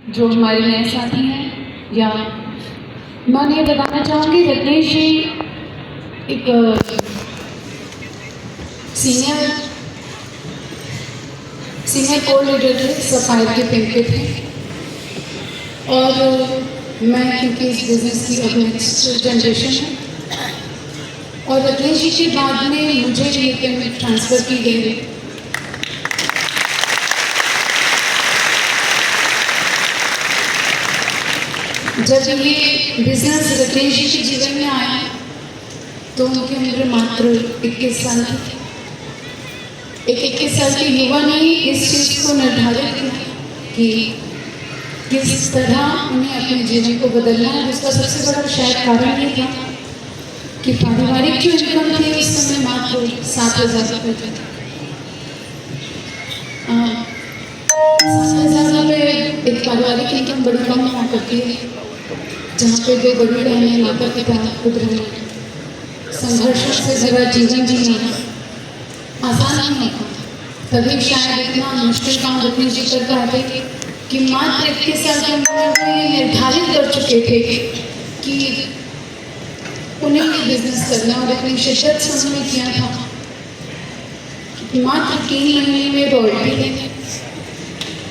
जो हमारे नए साथी हैं, या मैं ये बताना चाहूँगी, रत्नेश जी एक सीनियर कोऑर्डिनेटर थे, सफायर के पिंक पे थे। और मैं क्योंकि इस बिज़नेस की अब नेक्स्ट जनरेशन है, और रत्नेश जी के बाद में मुझे ये पेमेंट ट्रांसफ़र की गई है। जब ये बिजनेस रत्नेश जी के जीवन में आया तो उनकी उम्र मात्र 21 साल की थी। एक 21 साल के युवा ने इस चीज़ को निर्धारित किया कि किस तरह उन्हें अपने जीवन को बदलना है। इसका सबसे बड़ा शायद कारण ये था कि पारिवारिक जो इनकम थी उस समय मात्र 7,000 रुपये थी। 7,000 रुपये एक पारिवारिक इनकम बड़ी कम हुआ करती है, जहाँ पे दो बड़ी बहनें, माता पिता, खुद रहना, संघर्षों से भरा जीवन जीना आसान नहीं होता। तभी शायद इतना मुश्किल काम रत्नेश जी कर पाते कि मात्र 21 साल की उम्र में वो ये निर्धारित कर चुके थे कि उन्हें ये बिजनेस करना, और इतनी शिद्दत से उन्होंने किया था। मात्र 3 महीने में रॉयल्टी थे,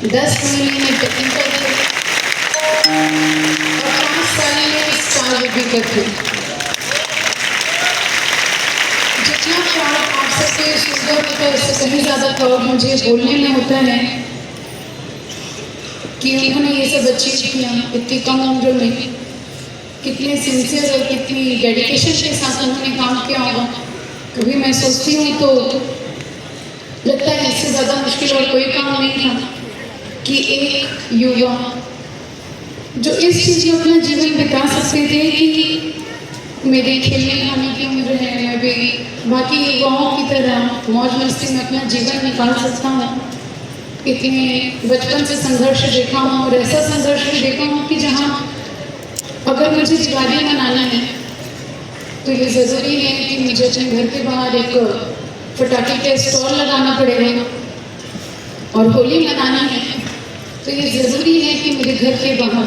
10 महीने में टेक्निकल थे, और 5 साल में स्टार भी करते। जितना प्राउड आप सबके सुंदर होता है, इससे कहीं ज़्यादा प्राउड मुझे बोलने में होता है कि उन्होंने ये सब अचीव किया इतनी कम उम्र में। कितने सिंसियर और कितनी डेडिकेशन के साथ उन्होंने काम किया होगा। कभी मैं सोचती हूँ तो लगता है इससे ज़्यादा मुश्किल और कोई काम नहीं था कि एक युवा जो इस चीज़ में अपना जीवन बिता सकते थे कि मेरे खेलने खाने की उम्र है, मैं भी बाकी युवाओं की तरह मौज मस्ती में अपना जीवन निकाल सकता हूँ। इतने बचपन से संघर्ष देखा हूँ, और ऐसा संघर्ष भी देखा हूँ कि जहाँ अगर मुझे दिवाली मनाना है तो ये ज़रूरी है कि मुझे अपने घर के बाहर एक पटाखे का स्टॉल लगाना पड़ेगा, और होली मनानी है तो ये ज़रूरी है कि मेरे घर के बाहर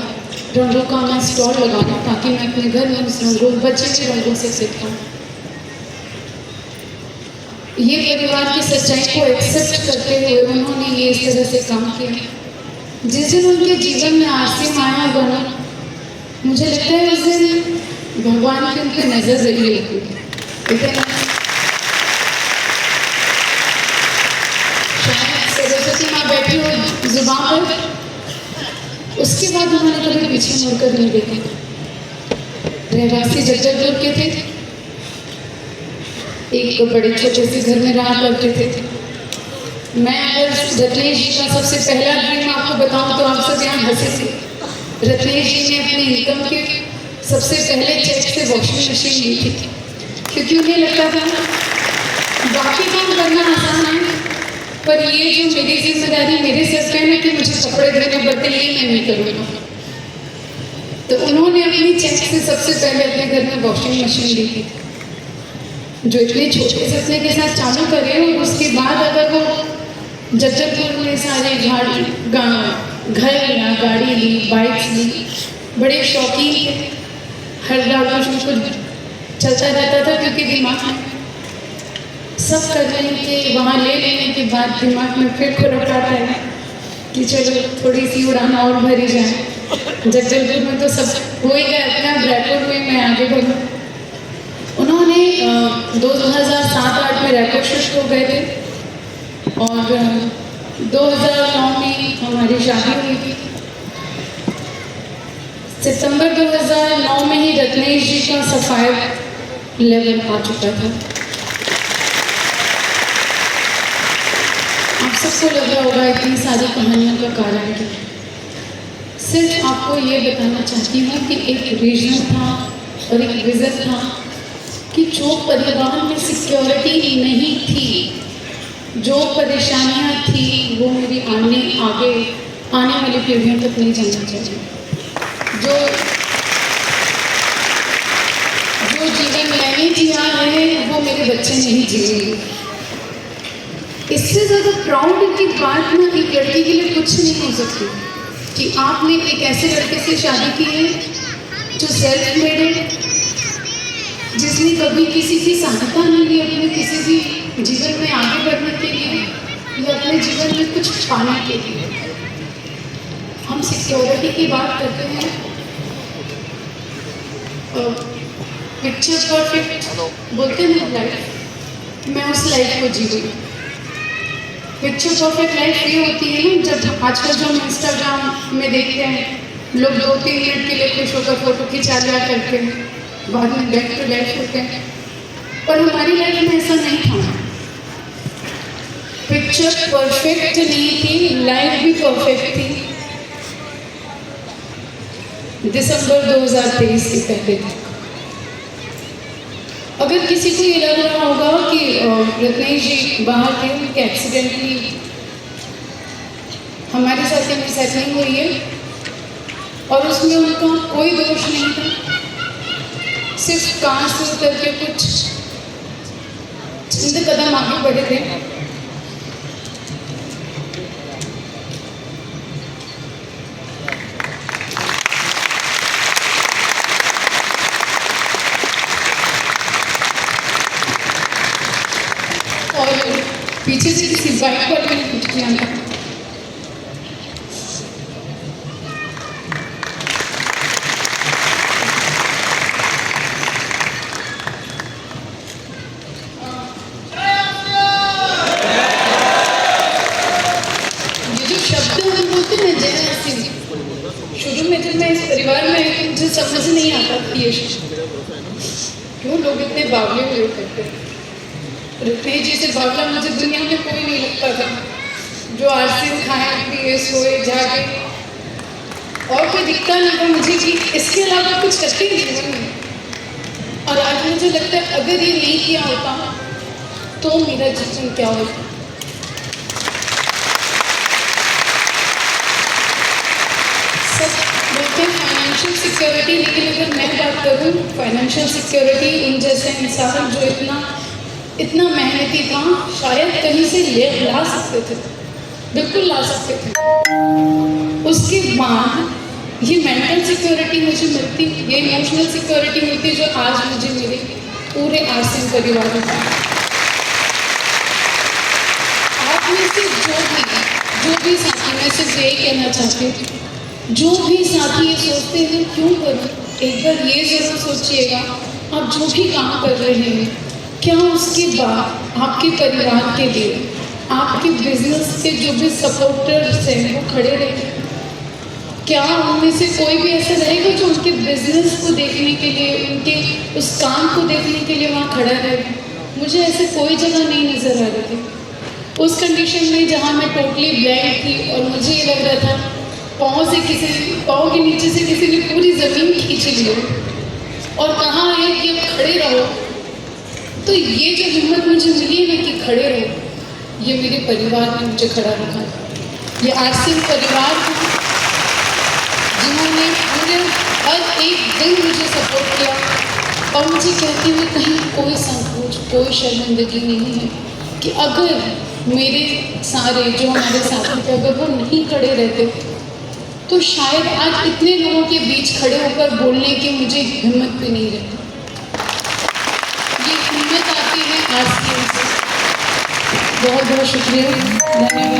रंगों का मैं स्टॉल लगाऊँ, ताकि मैं अपने घर में उस रंगों बच्चे के रंगों से सीखूँ। ये परिवार की सच्चाई को एक्सेप्ट करते हुए उन्होंने ये इस तरह से काम किया। जिस दिन उनके जीवन में आरसी माया बना, मुझे लगता है उस दिन भगवान की उनकी नजर जरिए होती है। शायद सरस्वती माँ बैठी हो जुबान पर, उसके बाद उन्होंने कभी पीछे मुड़कर नहीं देखा। रहवासी जगदलपुर के थे, एक बड़े छोटे से घर में रहा करते थे। मैं अगर रत्नेश जी का सबसे पहला ड्रीम आपको बताऊं तो आप सब यहाँ हंसेंगे। रत्नेश जी ने अपने इनकम के सबसे पहले चेक से वॉशिंग मशीन ली थी, क्योंकि उन्हें लगता था बाकी काम करना आसान है, पर ये जो मेरी जिम्मेदारी मेरे सिर पे है कि मुझे कपड़े धोने पड़ते, ये मैं नहीं करूँगा। तो उन्होंने अपनी चेक से सबसे पहले अपने घर में वॉशिंग मशीन ली थी, जो इतने छोटे सपने के साथ चालू करे। और उसके बाद अगर वो जगदलपुर में सारे घर या गाड़ी ली, बाइक्स ली, बड़े शौकीन थे, हर रात कुछ न कुछ चलता रहता था, क्योंकि दिमाग में सब करने के वहाँ ले लेने के बाद दिमाग में फिर खुरक आता है कि चलो थोड़ी सी उड़ान और भरी जाए। जगदलपुर में तो सब हो ही गया, अपना रायपुर में मैं आगे बढ़ूँ। उन्होंने 2007-8 में रायपुर शिफ्ट हो गए थे, और 2009 में हमारी शादी हुई थी। सितंबर 2009 में ही रत्नेश जी का सफायर लेवल आ चुका था। आप सबको लग रहा होगा इतनी सारी कहानियों का कारण क्या है। सिर्फ आपको ये बताना चाहती हूँ कि एक रीजन था और एक विजन था कि जो परिवार में सिक्योरिटी नहीं थी, जो परेशानियाँ थी, वो मेरी आगे वाली पीढ़ियों तक नहीं जाना चाहिए। जो जीवन मैंने जिया है वो मेरे बच्चे नहीं जिएंगे। इससे ज़्यादा प्राउड की बात ना एक लड़की के लिए कुछ नहीं हो सकती। कि आपने एक ऐसे लड़के से शादी की है जो सेल्फ मेड है, जिसने कभी किसी की सहायता नहीं ली अपने किसी भी जीवन में आगे बढ़ने के लिए या अपने जीवन में कुछ पाने के लिए। हम सिक्योरिटी की बात करते हैं, पिक्चर परफेक्ट बोलते हैं लाइफ, मैं उस लाइफ को जी रही हूँ। पिक्चर परफेक्ट लाइफ ये होती है ना, जब आजकल जो हम इंस्टाग्राम में देखते हैं लोग 2-3 मिनट के लिए खुश होकर फोटो खिंचा लिया करते हैं, बाद में बैक टू लाइफ होते हैं। पर हमारी लाइफ में ऐसा नहीं था। पिक्चर परफेक्ट नहीं थी, लाइफ भी परफेक्ट थी। दिसंबर 2023 के पहले तक अगर किसी को ये लग रहा होगा कि रत्नेश जी बाहर थे, उनके एक्सीडेंटली हमारे साथ ये मिसहैपनिंग हुई है और उसमें उनका कोई दोष नहीं था, सिर्फ कार से उतर के कुछ चंद कदम आगे बढ़े थे। और पीछे से किसी बाइक पर मैंने कुछ किया था। ये जो शब्द हम बोलते हैं जय सिंह, शुरू में जब मैं इस परिवार में आई तो मुझे समझ नहीं आता ये क्यों लोग इतने बावले हुए करते हैं। रत्नेश जी से बावला मुझे दुनिया में कोई नहीं लगता था, जो आरसी खाए पिए सोए जागे और कोई दिखता नहीं था मुझे कि इसके अलावा कुछ करते ही जीवन में। और आज मुझे लगता है अगर ये नहीं किया होता तो मेरा जीवन क्या होता। सब बोलते हैं फाइनेंशियल सिक्योरिटी, लेकिन अगर मैं बात करूँ फाइनेंशियल सिक्योरिटी उन जैसे इंसान जो इतना मेहनती था शायद कहीं से ला सकते थे, बिल्कुल ला सकते थे। उसके बाद ये मेंटल सिक्योरिटी मुझे मिलती, ये इमोशनल सिक्योरिटी मिलती जो आज मुझे मिली पूरे आरसीएम परिवार में। आप में से जो भी साथी, मैं सिर्फ यही कहना चाहती हूँ, जो भी साथी ये सोचते हैं क्यों करूँ, एक बार ये जरूर सोचिएगा आप जो भी काम कर रहे हैं क्या उसके बाद आपके परिवार के लिए, आपके बिजनेस के जो भी सपोर्टर्स हैं वो खड़े रहेंगे। क्या उनमें से कोई भी ऐसा रहेगा जो उनके बिजनेस को देखने के लिए, उनके उस काम को देखने के लिए वहाँ खड़ा रहेगा? मुझे ऐसे कोई जगह नहीं नज़र आ रही थी उस कंडीशन में जहाँ मैं टोटली ब्लैंक थी और मुझे ये लग रहा था पाँव के नीचे से किसी ने पूरी ज़मीन खींच ली हो और कहाँ है कि अब खड़े रहो। तो ये जो हिम्मत मुझे मिली है ना कि खड़े रहो, ये मेरे परिवार ने मुझे खड़ा रखा। ये आरसीएम परिवार जिन्होंने पूरे हर एक दिन मुझे सपोर्ट किया और मुझे कहते हुए कहीं कोई संकोच, कोई शर्मिंदगी नहीं है कि अगर मेरे सारे जो हमारे साथी थे अगर वो नहीं खड़े रहते तो शायद आज इतने लोगों के बीच खड़े होकर बोलने की मुझे हिम्मत भी नहीं रहती। ये हिम्मत आती है आरसीएम से। बहुत बहुत शुक्रिया, धन्यवाद।